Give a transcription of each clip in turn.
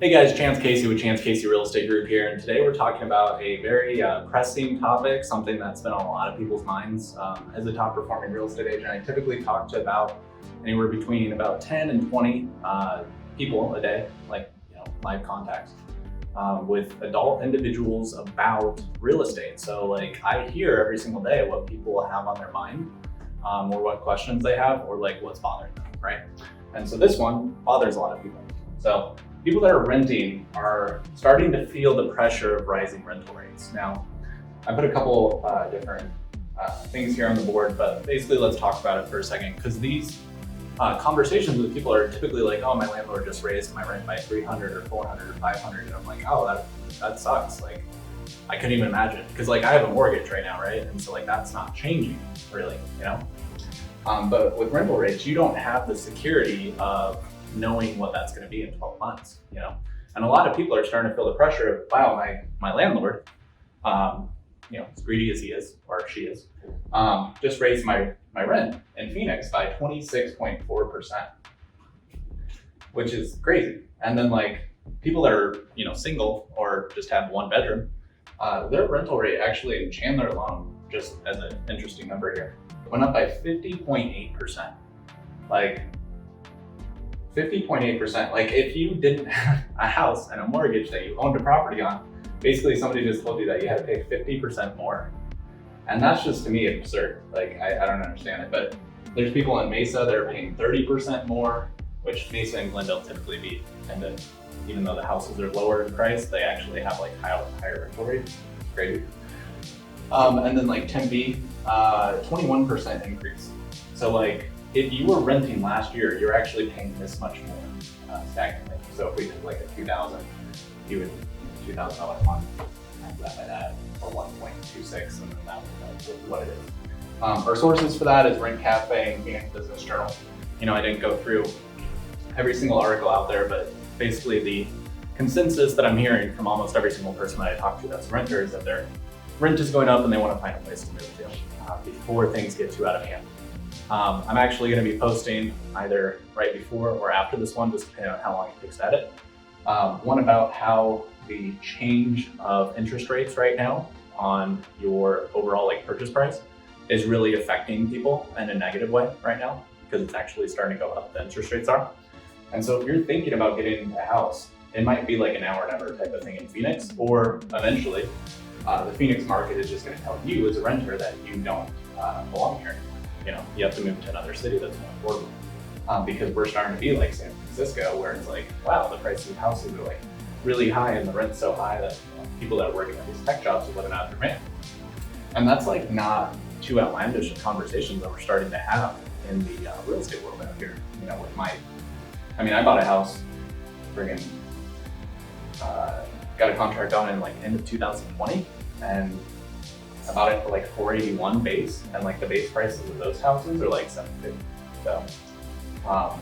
Hey guys, Chance Casey with Chance Casey Real Estate Group here, and today we're talking about a very pressing topic, something that's been on a lot of people's minds. As a top performing real estate agent, I typically talk to about anywhere between about 10 and 20 people a day, like live contacts with adult individuals about real estate. So like I hear every single day what people have on their mind, or what questions they have, or like what's bothering them, right? And so this one bothers a lot of people. So people that are renting are starting to feel the pressure of rising rental rates. Now, I put a couple different things here on the board, but basically let's talk about it for a second, because these conversations with people are typically like, oh, my landlord just raised my rent by 300 or 400 or 500. And I'm like, oh, that sucks. Like, I couldn't even imagine, because like I have a mortgage right now, right? And so like that's not changing really, But with rental rates, you don't have the security of knowing what that's going to be in 12 months, And a lot of people are starting to feel the pressure of, wow, my landlord, as greedy as he is, or she is, just raised my rent in Phoenix by 26.4%, which is crazy. And then like people that are, single or just have one bedroom, their rental rate actually in Chandler alone, just as an interesting number here, went up by 50.8%. Like 50.8%. Like if you didn't have a house and a mortgage that you owned a property on, basically somebody just told you that you had to pay 50% more. And that's just, to me, absurd. Like I don't understand it, but there's people in Mesa that are paying 30% more, which Mesa and Glendale typically beat. And then even though the houses are lower in price, they actually have like higher rental rates. Crazy. And then like Tempe, 21% increase. So like, if you were renting last year, you're actually paying this much more stagnantly. So if we took like a 2,000, you would $2,000 a month, times that by that, or 1.26, and then that's what it is. Our sources for that is Rent Cafe and Phoenix Business Journal. I didn't go through every single article out there, but basically the consensus that I'm hearing from almost every single person that I talk to that's a renter is that their rent is going up and they want to find a place to move to before things get too out of hand. I'm actually going to be posting either right before or after this one, just depending on how long it takes to edit. One about how the change of interest rates right now on your overall purchase price is really affecting people in a negative way right now, because it's actually starting to go up, the interest rates are. And so if you're thinking about getting a house, it might be like an hour never type of thing in Phoenix, or eventually the Phoenix market is just going to tell you as a renter that you don't belong here. You have to move to another city that's more affordable, because we're starting to be like San Francisco, where it's like, wow, the prices of houses are like really high and the rent's so high that people that are working at these tech jobs are living out of their van. And that's like not too outlandish of conversations that we're starting to have in the real estate world out here. With I bought a house, got a contract on in like end of 2020, and I bought it for like 481 base, and like the base prices of those houses are like 750. So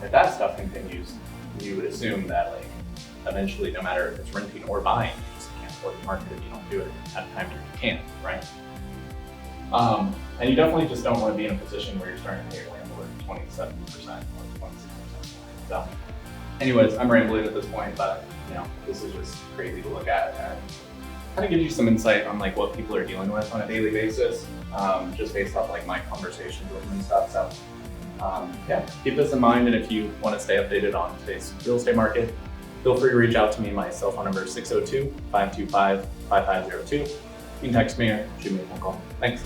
if that stuff continues, you would assume that like eventually, no matter if it's renting or buying, you just can't afford the market if you don't do it at the time you can, right? And you definitely just don't want to be in a position where you're starting to pay your landlord 27% or 26%. So anyways, I'm rambling at this point, but this is just crazy to look at, and kind of gives you some insight on like what people are dealing with on a daily basis, just based off like my conversations with them and stuff. So keep this in mind, and if you want to stay updated on today's real estate market, feel free to reach out to me. My cell phone number is 602-525-5502. You can text me or shoot me a phone call. Thanks.